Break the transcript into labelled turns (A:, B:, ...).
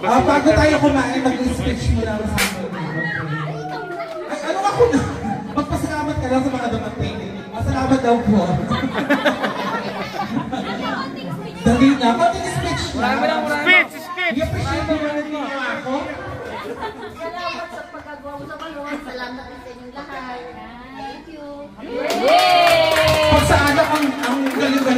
A: Bago tayo kumain, mag-speech mo lang sa akin. Ay, ano ako na? Magpasalamat ka lang sa mga dumating. Masalamat daw po. Dali na. Konting speech na.
B: Speech!
A: I-appreciate naman natin ako.
C: Salamat sa pagkagawa mo sa balon. Salamat sa inyong lahat. Thank you.
A: Pag sa anak ang galing-galing.